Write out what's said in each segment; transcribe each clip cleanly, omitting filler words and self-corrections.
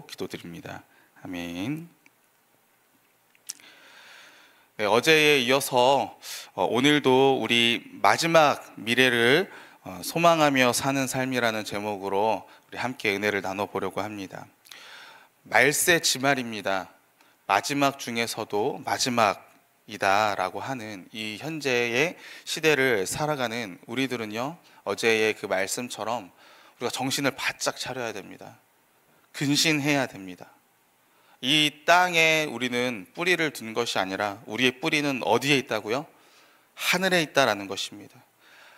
기도드립니다. 아멘. 네, 어제에 이어서 오늘도 우리 마지막 미래를 소망하며 사는 삶이라는 제목으로 우리 함께 은혜를 나눠보려고 합니다. 말세 지말입니다. 마지막 중에서도 마지막이다라고 하는 이 현재의 시대를 살아가는 우리들은요, 어제의 그 말씀처럼 우리가 정신을 바짝 차려야 됩니다. 근신해야 됩니다. 이 땅에 우리는 뿌리를 둔 것이 아니라 우리의 뿌리는 어디에 있다고요? 하늘에 있다라는 것입니다.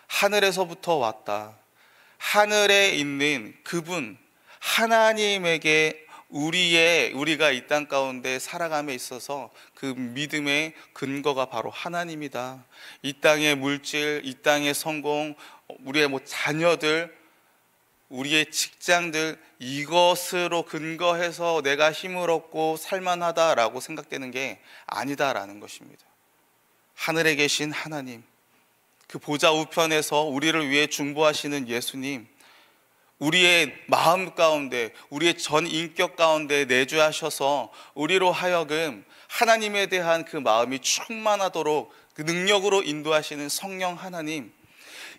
하늘에서부터 왔다. 하늘에 있는 그분 하나님에게 우리가 이 땅 가운데 살아감에 있어서 그 믿음의 근거가 바로 하나님이다. 이 땅의 물질, 이 땅의 성공, 우리의 자녀들, 우리의 직장들, 이것으로 근거해서 내가 힘을 얻고 살만하다라고 생각되는 게 아니다라는 것입니다. 하늘에 계신 하나님, 그 보좌 우편에서 우리를 위해 중보하시는 예수님, 우리의 마음 가운데, 우리의 전 인격 가운데 내주하셔서 우리로 하여금 하나님에 대한 그 마음이 충만하도록 그 능력으로 인도하시는 성령 하나님,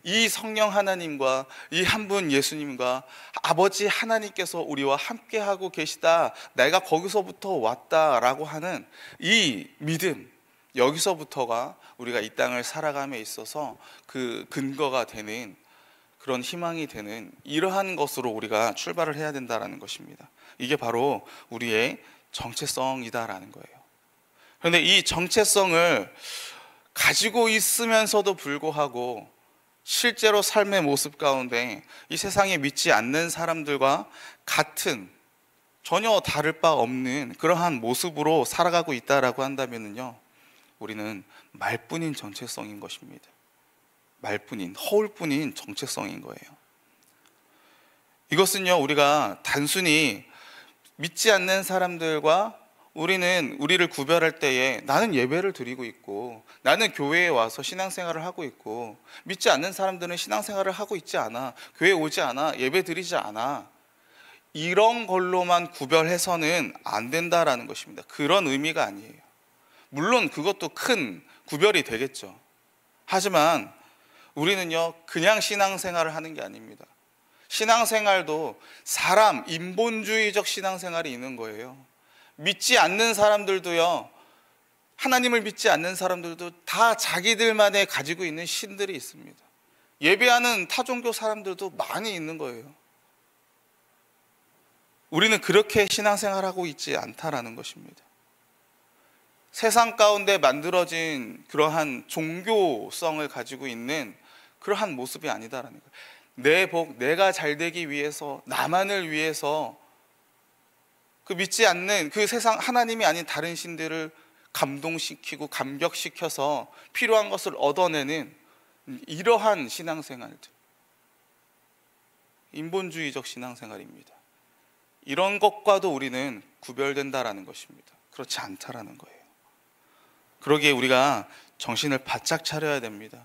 이 성령 하나님과 이 한 분 예수님과 아버지 하나님께서 우리와 함께하고 계시다, 내가 거기서부터 왔다라고 하는 이 믿음, 여기서부터가 우리가 이 땅을 살아감에 있어서 그 근거가 되는, 그런 희망이 되는 이러한 것으로 우리가 출발을 해야 된다는 것입니다. 이게 바로 우리의 정체성이다라는 거예요. 그런데 이 정체성을 가지고 있으면서도 불구하고 실제로 삶의 모습 가운데 이 세상에 믿지 않는 사람들과 같은, 전혀 다를 바 없는 그러한 모습으로 살아가고 있다라고 한다면요, 우리는 말뿐인 정체성인 것입니다. 말뿐인, 허울뿐인 정체성인 거예요. 이것은요, 우리가 단순히 믿지 않는 사람들과 우리를 구별할 때에 나는 예배를 드리고 있고, 나는 교회에 와서 신앙생활을 하고 있고, 믿지 않는 사람들은 신앙생활을 하고 있지 않아, 교회에 오지 않아, 예배 드리지 않아, 이런 걸로만 구별해서는 안 된다라는 것입니다. 그런 의미가 아니에요. 물론 그것도 큰 구별이 되겠죠. 하지만 우리는요, 그냥 신앙생활을 하는 게 아닙니다. 신앙생활도 사람, 인본주의적 신앙생활이 있는 거예요. 믿지 않는 사람들도요, 하나님을 믿지 않는 사람들도 다 자기들만의 가지고 있는 신들이 있습니다. 예배하는 타종교 사람들도 많이 있는 거예요. 우리는 그렇게 신앙생활하고 있지 않다라는 것입니다. 세상 가운데 만들어진 그러한 종교성을 가지고 있는 그러한 모습이 아니다라는 거예요. 내 복, 내가 잘 되기 위해서, 나만을 위해서 그 믿지 않는 그 세상 하나님이 아닌 다른 신들을 감동시키고 감격시켜서 필요한 것을 얻어내는 이러한 신앙생활들, 인본주의적 신앙생활입니다. 이런 것과도 우리는 구별된다라는 것입니다. 그렇지 않다라는 거예요. 그러기에 우리가 정신을 바짝 차려야 됩니다.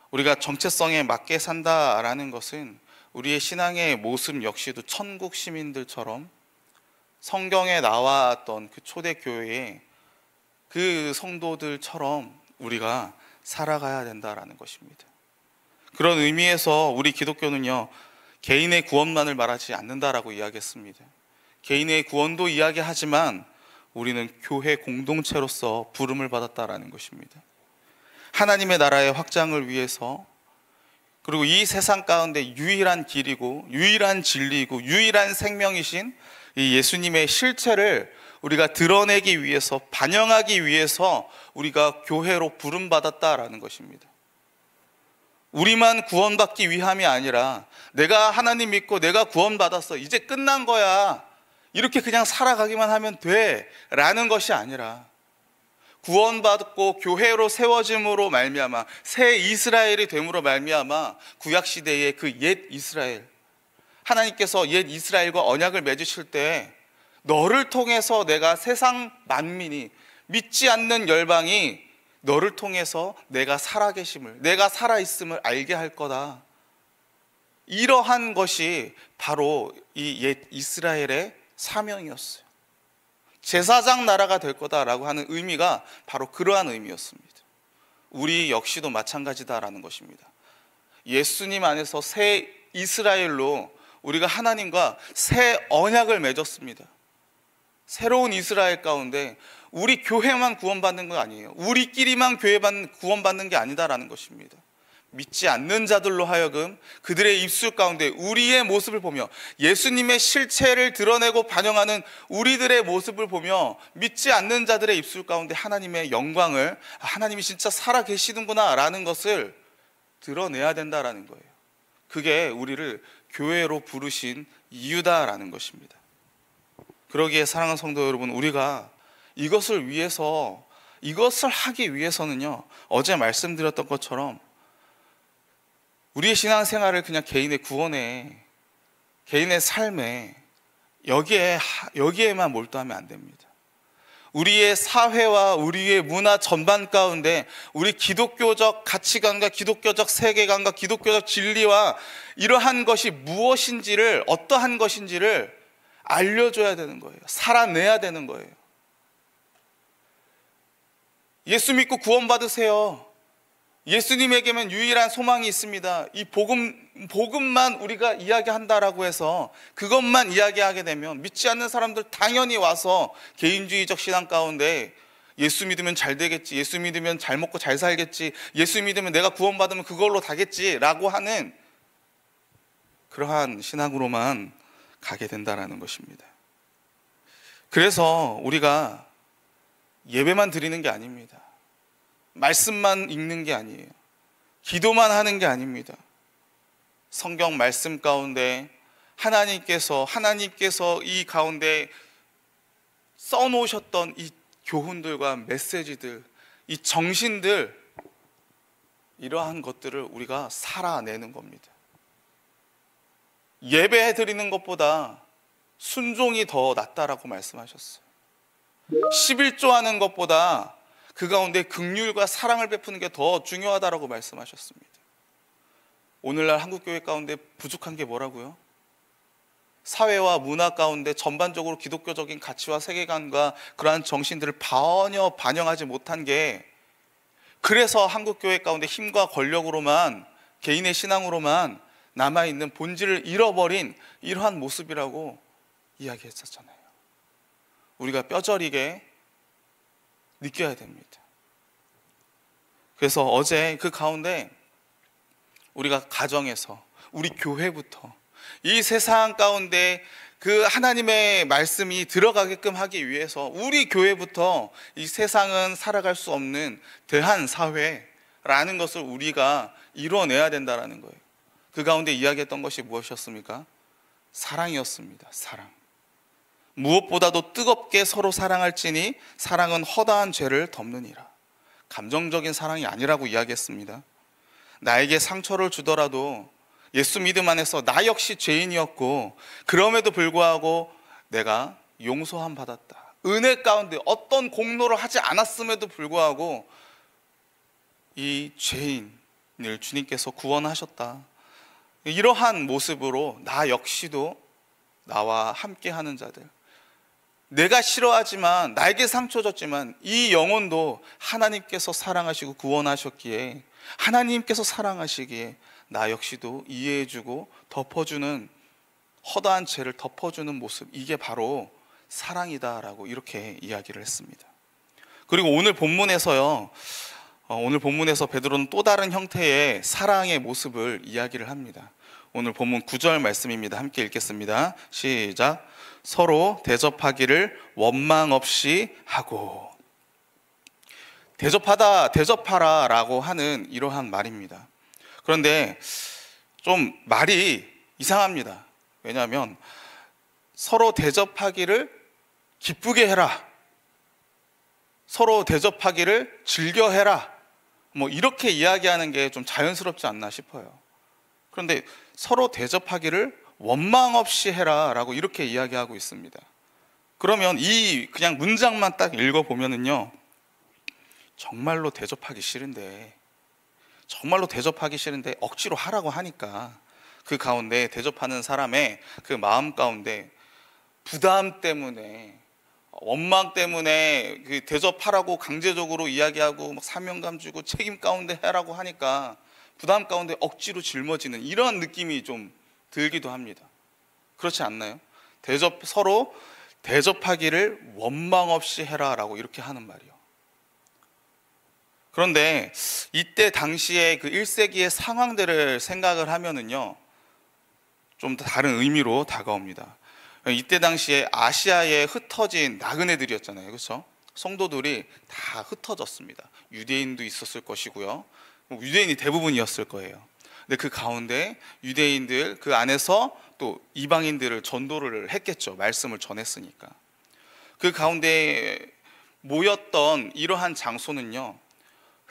우리가 정체성에 맞게 산다라는 것은 우리의 신앙의 모습 역시도 천국 시민들처럼 성경에 나왔던 그 초대교회의 그 성도들처럼 우리가 살아가야 된다라는 것입니다. 그런 의미에서 우리 기독교는요, 개인의 구원만을 말하지 않는다라고 이야기했습니다. 개인의 구원도 이야기하지만 우리는 교회 공동체로서 부름을 받았다라는 것입니다. 하나님의 나라의 확장을 위해서, 그리고 이 세상 가운데 유일한 길이고 유일한 진리이고 유일한 생명이신 이 예수님의 실체를 우리가 드러내기 위해서, 반영하기 위해서 우리가 교회로 부름받았다라는 것입니다. 우리만 구원받기 위함이 아니라 내가 하나님 믿고 내가 구원받았어, 이제 끝난 거야, 이렇게 그냥 살아가기만 하면 돼 라는 것이 아니라, 구원받고 교회로 세워짐으로 말미암아 새 이스라엘이 됨으로 말미암아 구약시대의 그 옛 이스라엘, 하나님께서 옛 이스라엘과 언약을 맺으실 때 너를 통해서 내가 세상 만민이, 믿지 않는 열방이 너를 통해서 내가 살아계심을, 내가 살아있음을 알게 할 거다, 이러한 것이 바로 이 옛 이스라엘의 사명이었어요. 제사장 나라가 될 거다라고 하는 의미가 바로 그러한 의미였습니다. 우리 역시도 마찬가지다라는 것입니다. 예수님 안에서 새 이스라엘로 우리가 하나님과 새 언약을 맺었습니다. 새로운 이스라엘 가운데 우리 교회만 구원받는 건 아니에요. 우리끼리만 구원받는 게 아니다라는 것입니다. 믿지 않는 자들로 하여금 그들의 입술 가운데 우리의 모습을 보며 예수님의 실체를 드러내고 반영하는 우리들의 모습을 보며 믿지 않는 자들의 입술 가운데 하나님의 영광을, 하나님이 진짜 살아 계시는구나 라는 것을 드러내야 된다라는 거예요. 그게 우리를 교회로 부르신 이유다라는 것입니다. 그러기에 사랑하는 성도 여러분, 우리가 이것을 하기 위해서는요, 어제 말씀드렸던 것처럼 우리의 신앙생활을 그냥 개인의 구원에, 개인의 삶에 여기에만 몰두하면 안 됩니다. 우리의 사회와 우리의 문화 전반 가운데 우리 기독교적 가치관과 기독교적 세계관과 기독교적 진리와 이러한 것이 무엇인지를, 어떠한 것인지를 알려줘야 되는 거예요. 살아내야 되는 거예요. 예수 믿고 구원받으세요. 예수님에게만 유일한 소망이 있습니다. 이 복음만 우리가 이야기한다라고 해서 그것만 이야기하게 되면 믿지 않는 사람들 당연히 와서 개인주의적 신앙 가운데 예수 믿으면 잘 되겠지, 예수 믿으면 잘 먹고 잘 살겠지, 예수 믿으면 내가 구원받으면 그걸로 다겠지라고 하는 그러한 신앙으로만 가게 된다라는 것입니다. 그래서 우리가 예배만 드리는 게 아닙니다. 말씀만 읽는 게 아니에요. 기도만 하는 게 아닙니다. 성경 말씀 가운데 하나님께서 이 가운데 써놓으셨던 이 교훈들과 메시지들, 이 정신들, 이러한 것들을 우리가 살아내는 겁니다. 예배해 드리는 것보다 순종이 더 낫다라고 말씀하셨어요. 11조 하는 것보다 그 가운데 긍휼과 사랑을 베푸는 게 더 중요하다라고 말씀하셨습니다. 오늘날 한국교회 가운데 부족한 게 뭐라고요? 사회와 문화 가운데 전반적으로 기독교적인 가치와 세계관과 그러한 정신들을 전혀 반영하지 못한 게, 그래서 한국교회 가운데 힘과 권력으로만, 개인의 신앙으로만 남아있는 본질을 잃어버린 이러한 모습이라고 이야기했었잖아요. 우리가 뼈저리게 느껴야 됩니다. 그래서 어제 그 가운데 우리가 가정에서, 우리 교회부터 이 세상 가운데 그 하나님의 말씀이 들어가게끔 하기 위해서 우리 교회부터 이 세상은 살아갈 수 없는 대한 사회라는 것을 우리가 이뤄내야 된다는 거예요. 그 가운데 이야기했던 것이 무엇이었습니까? 사랑이었습니다. 사랑. 무엇보다도 뜨겁게 서로 사랑할지니 사랑은 허다한 죄를 덮느니라. 감정적인 사랑이 아니라고 이야기했습니다. 나에게 상처를 주더라도 예수 믿음 안에서 나 역시 죄인이었고 그럼에도 불구하고 내가 용서함 받았다. 은혜 가운데 어떤 공로를 하지 않았음에도 불구하고 이 죄인을 주님께서 구원하셨다. 이러한 모습으로 나 역시도 나와 함께하는 자들, 내가 싫어하지만 나에게 상처 줬지만 이 영혼도 하나님께서 사랑하시고 구원하셨기에, 하나님께서 사랑하시기에 나 역시도 이해해주고 덮어주는, 허다한 죄를 덮어주는 모습, 이게 바로 사랑이다라고 이렇게 이야기를 했습니다. 그리고 오늘 본문에서 베드로는 또 다른 형태의 사랑의 모습을 이야기를 합니다. 오늘 본문 9절 말씀입니다. 함께 읽겠습니다. 시작. 서로 대접하기를 원망 없이 하고. 대접하라 라고 하는 이러한 말입니다. 그런데 좀 말이 이상합니다. 왜냐하면 서로 대접하기를 기쁘게 해라, 서로 대접하기를 즐겨 해라, 뭐 이렇게 이야기하는 게 좀 자연스럽지 않나 싶어요. 그런데 서로 대접하기를 원망 없이 해라 라고 이렇게 이야기하고 있습니다. 그러면 이 그냥 문장만 딱 읽어보면은요, 정말로 대접하기 싫은데 억지로 하라고 하니까 그 가운데 대접하는 사람의 그 마음 가운데 부담 때문에, 원망 때문에 그 대접하라고 강제적으로 이야기하고 막 사명감 주고 책임 가운데 해라고 하니까 부담 가운데 억지로 짊어지는 이런 느낌이 좀 들기도 합니다. 그렇지 않나요? 서로 대접하기를 원망 없이 해라라고 이렇게 하는 말이요. 그런데 이때 당시에 그 1세기의 상황들을 생각을 하면은요, 좀 다른 의미로 다가옵니다. 이때 당시에 아시아에 흩어진 나그네들이었잖아요. 그렇죠? 성도들이 다 흩어졌습니다. 유대인도 있었을 것이고요. 유대인이 대부분이었을 거예요. 근데 그 가운데 유대인들 그 안에서 또 이방인들을 전도를 했겠죠. 말씀을 전했으니까. 그 가운데 모였던 이러한 장소는요,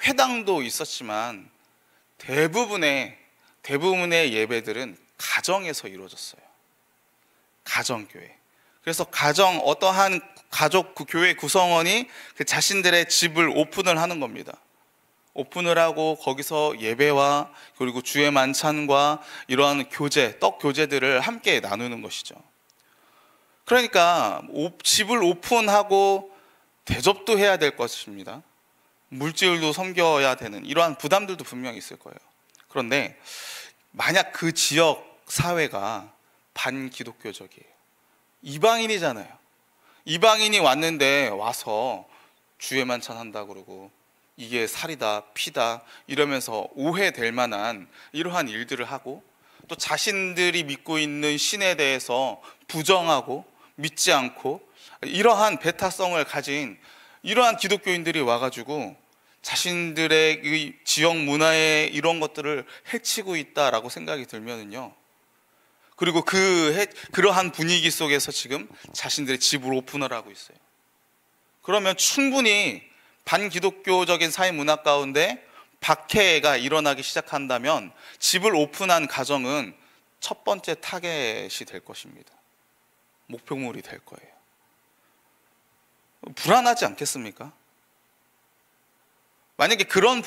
회당도 있었지만 대부분의 예배들은 가정에서 이루어졌어요. 가정교회. 그래서 어떠한 가족 그 교회 구성원이 그 자신들의 집을 오픈을 하는 겁니다. 오픈을 하고 거기서 예배와 그리고 주의 만찬과 이러한 떡 교제들을 함께 나누는 것이죠. 그러니까 집을 오픈하고 대접도 해야 될 것입니다. 물질도 섬겨야 되는 이러한 부담들도 분명히 있을 거예요. 그런데 만약 그 지역 사회가 반기독교적이에요. 이방인이잖아요. 이방인이 왔는데 와서 주의 만찬 한다 그러고 이게 살이다 피다 이러면서 오해될 만한 이러한 일들을 하고, 또 자신들이 믿고 있는 신에 대해서 부정하고 믿지 않고 이러한 배타성을 가진 이러한 기독교인들이 와가지고 자신들의 이 지역 문화에 이런 것들을 해치고 있다라고 생각이 들면은요, 그리고 그러한 분위기 속에서 지금 자신들의 집을 오픈을 하고 있어요. 그러면 충분히 반기독교적인 사회 문화 가운데 박해가 일어나기 시작한다면 집을 오픈한 가정은 첫 번째 타겟이 될 것입니다. 목표물이 될 거예요. 불안하지 않겠습니까? 만약에 그런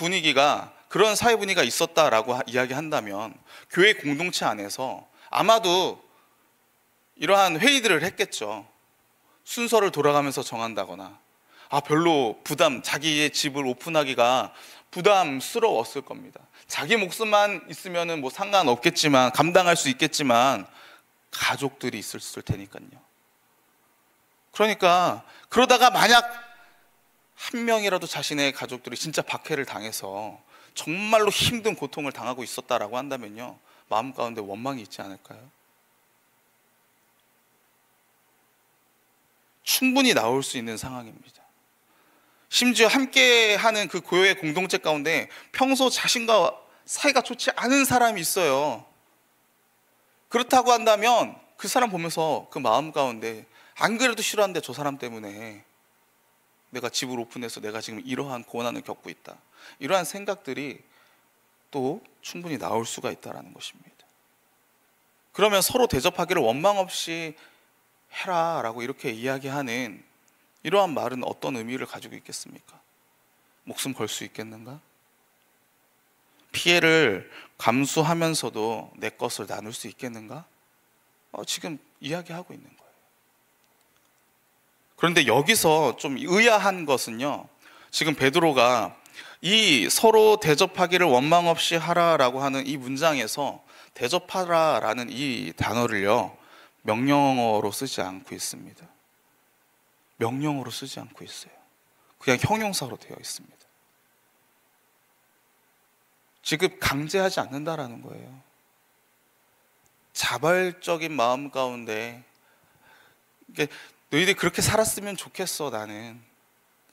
사회 분위기가 있었다라고 이야기한다면 교회 공동체 안에서 아마도 이러한 회의들을 했겠죠. 순서를 돌아가면서 정한다거나, 별로 자기의 집을 오픈하기가 부담스러웠을 겁니다. 자기 목숨만 있으면 뭐 상관없겠지만, 감당할 수 있겠지만, 가족들이 있을 테니까요. 그러니까, 그러다가 만약 한 명이라도 자신의 가족들이 진짜 박해를 당해서 정말로 힘든 고통을 당하고 있었다라고 한다면요, 마음 가운데 원망이 있지 않을까요? 충분히 나올 수 있는 상황입니다. 심지어 함께하는 그 교회 공동체 가운데 평소 자신과 사이가 좋지 않은 사람이 있어요. 그렇다고 한다면 그 사람 보면서 그 마음 가운데 안 그래도 싫어하는데 저 사람 때문에 내가 집을 오픈해서 내가 지금 이러한 고난을 겪고 있다, 이러한 생각들이 또 충분히 나올 수가 있다는 것입니다. 그러면 서로 대접하기를 원망 없이 해라 라고 이렇게 이야기하는 이러한 말은 어떤 의미를 가지고 있겠습니까? 목숨 걸 수 있겠는가? 피해를 감수하면서도 내 것을 나눌 수 있겠는가? 지금 이야기하고 있는 거예요. 그런데 여기서 좀 의아한 것은요, 지금 베드로가 이 서로 대접하기를 원망 없이 하라라고 하는 이 문장에서 대접하라라는 이 단어를요, 명령어로 쓰지 않고 있습니다. 명령어로 쓰지 않고 있어요. 그냥 형용사로 되어 있습니다. 지금 강제하지 않는다라는 거예요. 자발적인 마음 가운데, 너희들이 그렇게 살았으면 좋겠어. 나는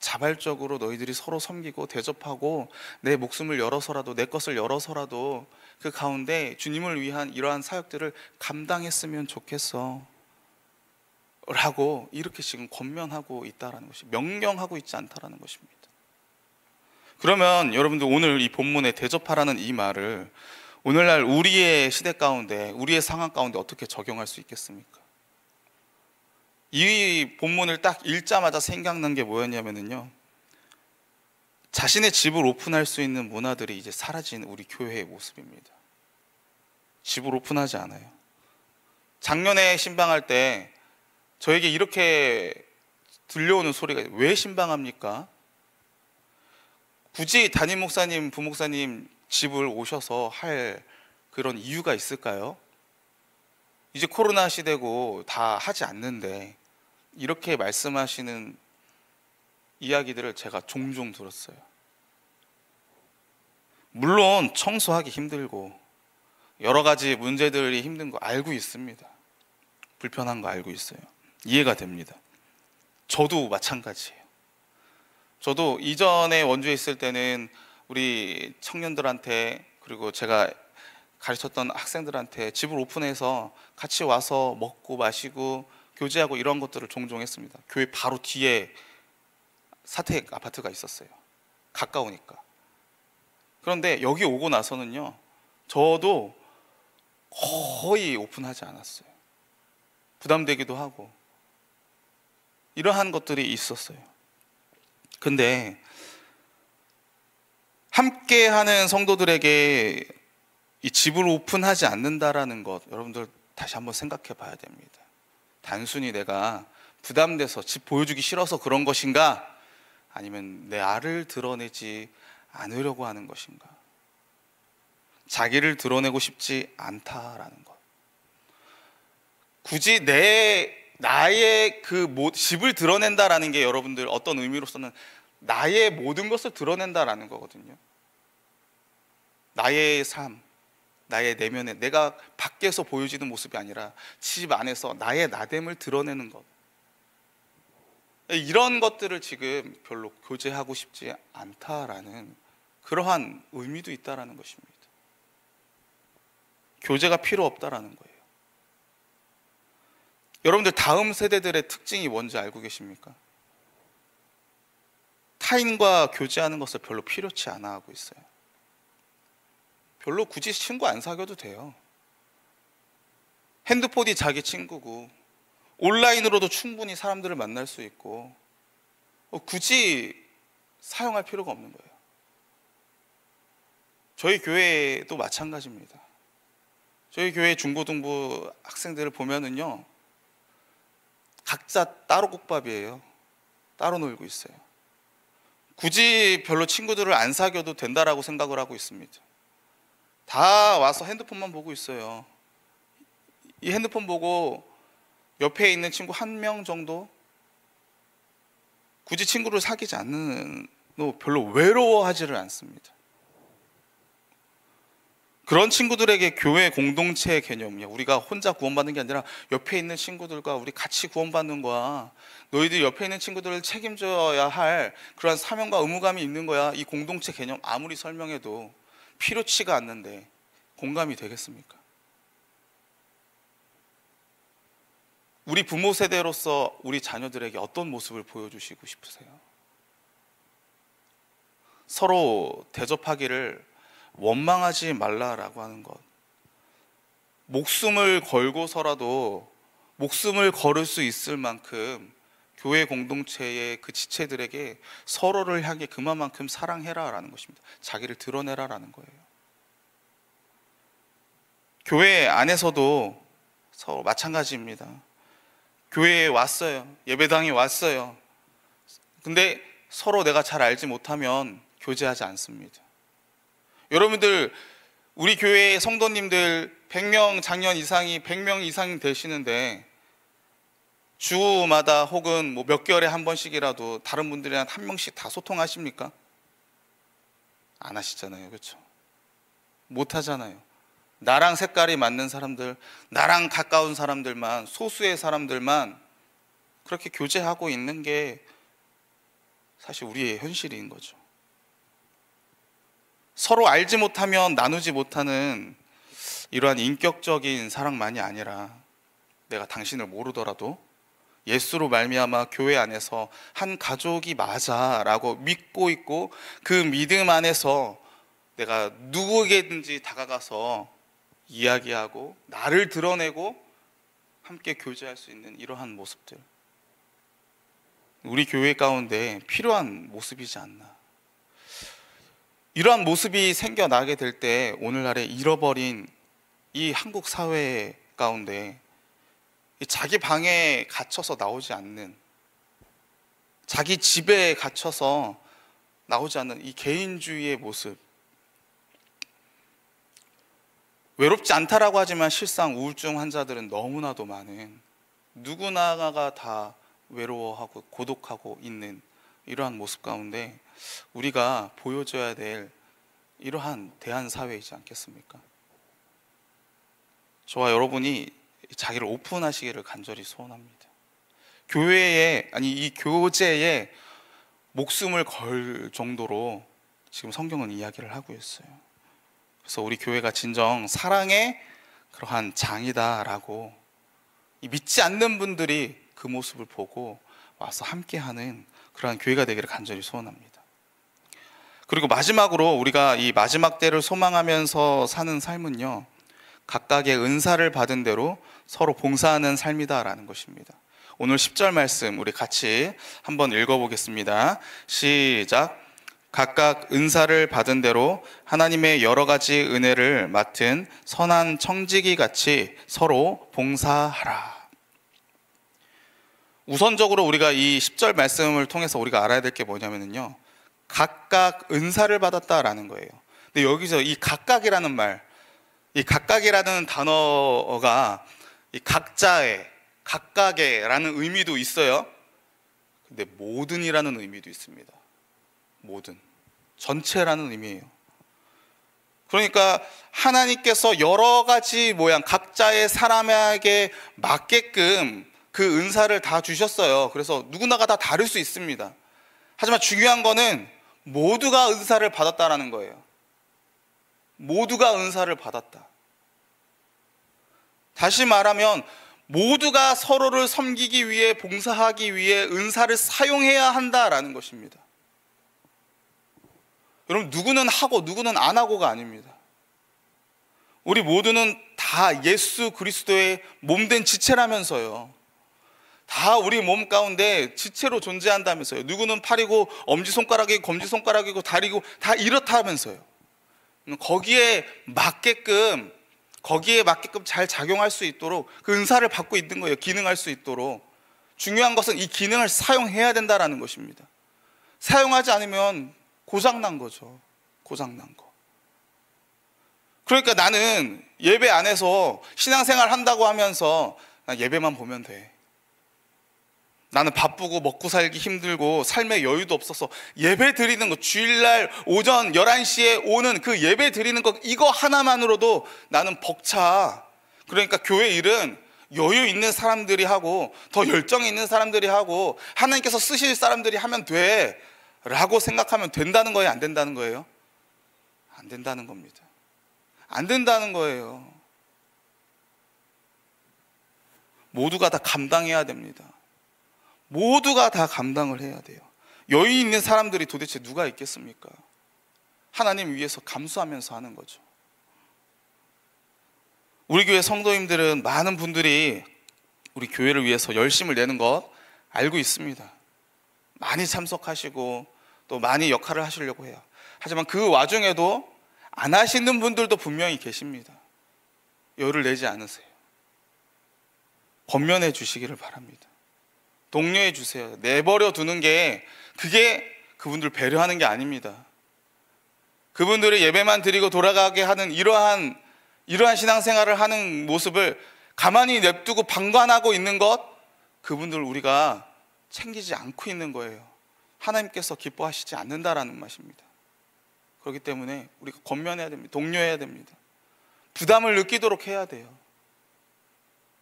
자발적으로 너희들이 서로 섬기고 대접하고 내 목숨을 열어서라도, 내 것을 열어서라도 그 가운데 주님을 위한 이러한 사역들을 감당했으면 좋겠어 라고 이렇게 지금 권면하고 있다는 것이, 명령하고 있지 않다라는 것입니다. 그러면 여러분들 오늘 이 본문에 대접하라는 이 말을 오늘날 우리의 시대 가운데, 우리의 상황 가운데 어떻게 적용할 수 있겠습니까? 이 본문을 딱 읽자마자 생각난 게 뭐였냐면요, 자신의 집을 오픈할 수 있는 문화들이 이제 사라진 우리 교회의 모습입니다. 집을 오픈하지 않아요. 작년에 신방할 때 저에게 이렇게 들려오는 소리가 왜 신방합니까? 굳이 담임 목사님, 부목사님 집을 오셔서 할 그런 이유가 있을까요? 이제 코로나 시대고 다 하지 않는데 이렇게 말씀하시는 이야기들을 제가 종종 들었어요. 물론 청소하기 힘들고 여러 가지 문제들이 힘든 거 알고 있습니다. 불편한 거 알고 있어요. 이해가 됩니다. 저도 마찬가지예요. 저도 이전에 원주에 있을 때는 우리 청년들한테, 그리고 제가 가르쳤던 학생들한테 집을 오픈해서 같이 와서 먹고 마시고 교제하고 이런 것들을 종종 했습니다. 교회 바로 뒤에 사택 아파트가 있었어요. 가까우니까. 그런데 여기 오고 나서는요, 저도 거의 오픈하지 않았어요. 부담되기도 하고 이러한 것들이 있었어요. 근데 함께하는 성도들에게 이 집을 오픈하지 않는다라는 것, 여러분들 다시 한번 생각해 봐야 됩니다. 단순히 내가 부담돼서 집 보여주기 싫어서 그런 것인가, 아니면 내 알을 드러내지 않으려고 하는 것인가, 자기를 드러내고 싶지 않다라는 것. 굳이 나의 집을 드러낸다라는 게 여러분들 어떤 의미로서는 나의 모든 것을 드러낸다라는 거거든요. 나의 삶, 나의 내면에, 내가 밖에서 보여지는 모습이 아니라 집 안에서 나의 나됨을 드러내는 것. 이런 것들을 지금 별로 교제하고 싶지 않다라는 그러한 의미도 있다라는 것입니다. 교제가 필요 없다라는 거예요. 여러분들 다음 세대들의 특징이 뭔지 알고 계십니까? 타인과 교제하는 것을 별로 필요치 않아 하고 있어요. 별로 굳이 친구 안 사귀어도 돼요. 핸드폰이 자기 친구고 온라인으로도 충분히 사람들을 만날 수 있고 굳이 사용할 필요가 없는 거예요. 저희 교회도 마찬가지입니다. 저희 교회 중고등부 학생들을 보면은요, 각자 따로 국밥이에요. 따로 놀고 있어요. 굳이 별로 친구들을 안 사귀어도 된다라고 생각을 하고 있습니다. 다 와서 핸드폰만 보고 있어요. 이 핸드폰 보고 옆에 있는 친구 한 명 정도, 굳이 친구를 사귀지 않는, 별로 외로워하지를 않습니다. 그런 친구들에게 교회 공동체 개념이야. 우리가 혼자 구원받는 게 아니라 옆에 있는 친구들과 우리 같이 구원받는 거야. 너희들 옆에 있는 친구들을 책임져야 할 그러한 사명과 의무감이 있는 거야. 이 공동체 개념 아무리 설명해도 필요치가 않는데 공감이 되겠습니까? 우리 부모 세대로서 우리 자녀들에게 어떤 모습을 보여주시고 싶으세요? 서로 대접하기를 원망하지 말라라고 하는 것. 목숨을 걸고서라도 목숨을 걸을 수 있을 만큼 교회 공동체의 그 지체들에게 서로를 향해 그만큼 사랑해라라는 것입니다. 자기를 드러내라라는 거예요. 교회 안에서도 서로 마찬가지입니다. 교회에 왔어요. 예배당에 왔어요. 근데 서로 내가 잘 알지 못하면 교제하지 않습니다. 여러분들, 우리 교회의 성도님들 100명 작년 이상이 100명 이상 되시는데 주마다 혹은 몇 개월에 한 번씩이라도 다른 분들이랑 한 명씩 다 소통하십니까? 안 하시잖아요. 그렇죠? 못 하잖아요. 나랑 색깔이 맞는 사람들, 나랑 가까운 사람들만, 소수의 사람들만 그렇게 교제하고 있는 게 사실 우리의 현실인 거죠. 서로 알지 못하면 나누지 못하는 이러한 인격적인 사랑만이 아니라 내가 당신을 모르더라도 예수로 말미암아 교회 안에서 한 가족이 맞아라고 믿고 있고 그 믿음 안에서 내가 누구에게든지 다가가서 이야기하고 나를 드러내고 함께 교제할 수 있는 이러한 모습들, 우리 교회 가운데 필요한 모습이지 않나. 이러한 모습이 생겨나게 될 때 오늘날에 잃어버린 이 한국 사회 가운데 자기 방에 갇혀서 나오지 않는, 자기 집에 갇혀서 나오지 않는 이 개인주의의 모습, 외롭지 않다라고 하지만 실상 우울증 환자들은 너무나도 많은, 누구나가 다 외로워하고 고독하고 있는 이러한 모습 가운데 우리가 보여줘야 될 이러한 대한사회이지 않겠습니까? 저와 여러분이 자기를 오픈하시기를 간절히 소원합니다. 교회에, 아니 이 교제에 목숨을 걸 정도로 지금 성경은 이야기를 하고 있어요. 그래서 우리 교회가 진정 사랑의 그러한 장이다라고 이 믿지 않는 분들이 그 모습을 보고 와서 함께하는 그러한 교회가 되기를 간절히 소원합니다. 그리고 마지막으로 우리가 이 마지막 때를 소망하면서 사는 삶은요, 각각의 은사를 받은 대로 서로 봉사하는 삶이다라는 것입니다. 오늘 10절 말씀 우리 같이 한번 읽어보겠습니다. 시작. 각각 은사를 받은 대로 하나님의 여러 가지 은혜를 맡은 선한 청지기 같이 서로 봉사하라. 우선적으로 우리가 이 10절 말씀을 통해서 우리가 알아야 될 게 뭐냐면요, 각각 은사를 받았다라는 거예요. 근데 여기서 이 각각이라는 말, 이 각각이라는 단어가 이 각자의, 각각의라는 의미도 있어요. 근데 모든이라는 의미도 있습니다. 모든, 전체라는 의미예요. 그러니까 하나님께서 여러 가지 모양, 각자의 사람에게 맞게끔 그 은사를 다 주셨어요. 그래서 누구나가 다 다를 수 있습니다. 하지만 중요한 거는 모두가 은사를 받았다라는 거예요. 모두가 은사를 받았다. 다시 말하면 모두가 서로를 섬기기 위해, 봉사하기 위해 은사를 사용해야 한다라는 것입니다. 여러분, 누구는 하고 누구는 안 하고가 아닙니다. 우리 모두는 다 예수 그리스도의 몸된 지체라면서요. 다 우리 몸 가운데 지체로 존재한다면서요. 누구는 팔이고 엄지손가락이고 검지손가락이고 다리고 다 이렇다면서요. 거기에 맞게끔 잘 작용할 수 있도록 그 은사를 받고 있는 거예요. 기능할 수 있도록. 중요한 것은 이 기능을 사용해야 된다는 것입니다. 사용하지 않으면 고장난 거죠. 고장난 거. 그러니까 나는 예배 안에서 신앙생활 한다고 하면서 난 예배만 보면 돼. 나는 바쁘고 먹고 살기 힘들고 삶의 여유도 없어서 예배 드리는 거, 주일날 오전 11시에 오는 그 예배 드리는 거, 이거 하나만으로도 나는 벅차. 그러니까 교회 일은 여유 있는 사람들이 하고 더 열정이 있는 사람들이 하고 하나님께서 쓰실 사람들이 하면 돼 라고 생각하면 된다는 거예요? 안 된다는 거예요? 안 된다는 겁니다. 안 된다는 거예요. 모두가 다 감당해야 됩니다. 모두가 다 감당을 해야 돼요. 여유 있는 사람들이 도대체 누가 있겠습니까? 하나님 위해서 감수하면서 하는 거죠. 우리 교회 성도님들은 많은 분들이 우리 교회를 위해서 열심을 내는 것 알고 있습니다. 많이 참석하시고 또 많이 역할을 하시려고 해요. 하지만 그 와중에도 안 하시는 분들도 분명히 계십니다. 열을 내지 않으세요. 권면해 주시기를 바랍니다. 독려해 주세요. 내버려 두는 게, 그게 그분들 배려하는 게 아닙니다. 그분들의 예배만 드리고 돌아가게 하는 이러한 신앙생활을 하는 모습을 가만히 냅두고 방관하고 있는 것, 그분들 우리가 챙기지 않고 있는 거예요. 하나님께서 기뻐하시지 않는다라는 맛입니다. 그렇기 때문에 우리가 권면해야 됩니다. 독려해야 됩니다. 부담을 느끼도록 해야 돼요.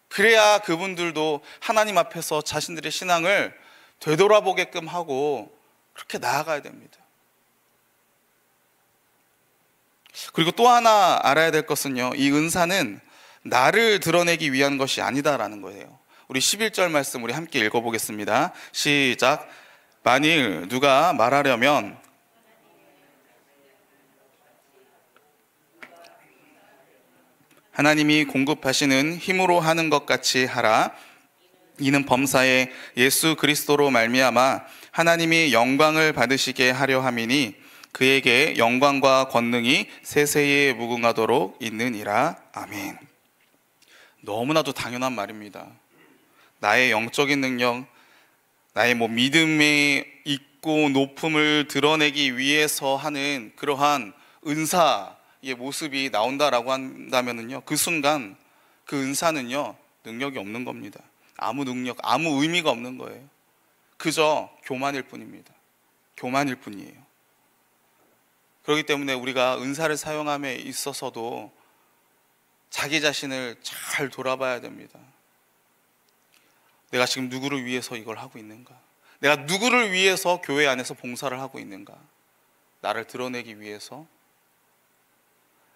그래야 그분들도 하나님 앞에서 자신들의 신앙을 되돌아보게끔 하고 그렇게 나아가야 됩니다. 그리고 또 하나 알아야 될 것은요, 이 은사는 나를 드러내기 위한 것이 아니다라는 거예요. 우리 11절 말씀 우리 함께 읽어보겠습니다. 시작. 만일 누가 말하려면 하나님이 공급하시는 힘으로 하는 것 같이 하라. 이는 범사에 예수 그리스도로 말미암아 하나님이 영광을 받으시게 하려 함이니 그에게 영광과 권능이 세세에 무궁하도록 있느니라. 아멘. 너무나도 당연한 말입니다. 나의 영적인 능력, 나의 믿음의 있고 높음을 드러내기 위해서 하는 그러한 은사의 모습이 나온다라고 한다면은요, 그 순간 그 은사는요 능력이 없는 겁니다. 아무 능력, 아무 의미가 없는 거예요. 그저 교만일 뿐입니다. 교만일 뿐이에요. 그렇기 때문에 우리가 은사를 사용함에 있어서도 자기 자신을 잘 돌아봐야 됩니다. 내가 지금 누구를 위해서 이걸 하고 있는가? 내가 누구를 위해서 교회 안에서 봉사를 하고 있는가? 나를 드러내기 위해서?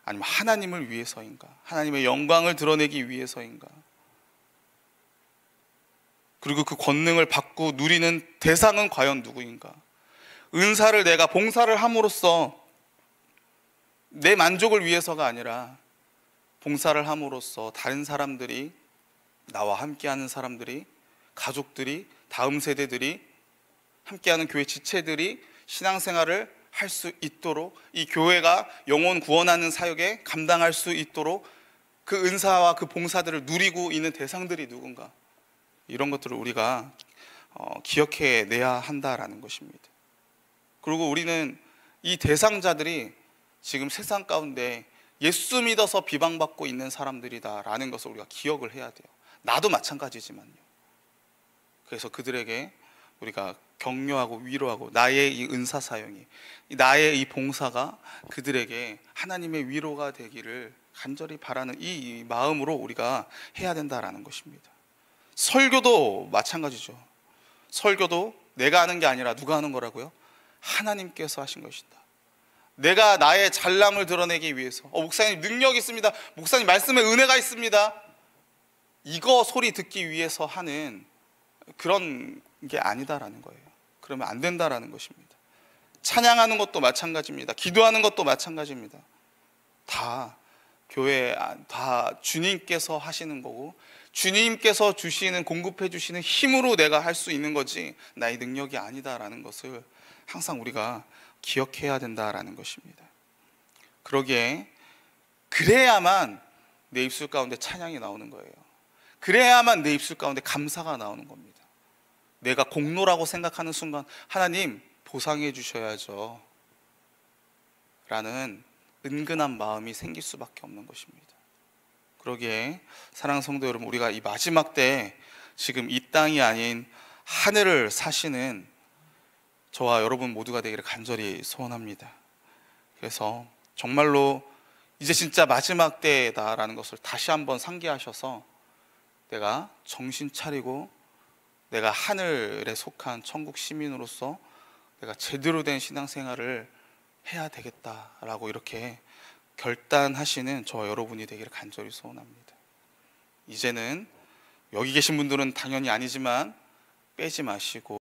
아니면 하나님을 위해서인가? 하나님의 영광을 드러내기 위해서인가? 그리고 그 권능을 받고 누리는 대상은 과연 누구인가? 은사를 내가 봉사를 함으로써 내 만족을 위해서가 아니라 봉사를 함으로써 다른 사람들이, 나와 함께하는 사람들이, 가족들이, 다음 세대들이, 함께하는 교회 지체들이 신앙생활을 할 수 있도록, 이 교회가 영혼 구원하는 사역에 감당할 수 있도록 그 은사와 그 봉사들을 누리고 있는 대상들이 누군가, 이런 것들을 우리가 기억해내야 한다라는 것입니다. 그리고 우리는 이 대상자들이 지금 세상 가운데 예수 믿어서 비방받고 있는 사람들이다라는 것을 우리가 기억을 해야 돼요. 나도 마찬가지지만요. 그래서 그들에게 우리가 격려하고 위로하고, 나의 이 은사 사용이, 나의 이 봉사가 그들에게 하나님의 위로가 되기를 간절히 바라는 이 마음으로 우리가 해야 된다라는 것입니다. 설교도 마찬가지죠. 설교도 내가 하는 게 아니라 누가 하는 거라고요? 하나님께서 하신 것이다. 내가 나의 잘남을 드러내기 위해서, 목사님 능력이 있습니다, 목사님 말씀에 은혜가 있습니다, 이거 소리 듣기 위해서 하는 그런 게 아니다라는 거예요. 그러면 안 된다라는 것입니다. 찬양하는 것도 마찬가지입니다. 기도하는 것도 마찬가지입니다. 다 교회, 다 주님께서 하시는 거고, 주님께서 주시는, 공급해 주시는 힘으로 내가 할 수 있는 거지 나의 능력이 아니다라는 것을 항상 우리가 기억해야 된다라는 것입니다. 그러기에 그래야만 내 입술 가운데 찬양이 나오는 거예요. 그래야만 내 입술 가운데 감사가 나오는 겁니다. 내가 공로라고 생각하는 순간 하나님 보상해 주셔야죠 라는 은근한 마음이 생길 수밖에 없는 것입니다. 그러기에 사랑하는 성도 여러분, 우리가 이 마지막 때 지금 이 땅이 아닌 하늘을 사시는 저와 여러분 모두가 되기를 간절히 소원합니다. 그래서 정말로 이제 진짜 마지막 때다라는 것을 다시 한번 상기하셔서 내가 정신 차리고 내가 하늘에 속한 천국 시민으로서 내가 제대로 된 신앙생활을 해야 되겠다라고 이렇게 결단하시는 저와 여러분이 되기를 간절히 소원합니다. 이제는 여기 계신 분들은 당연히 아니지만 빼지 마시고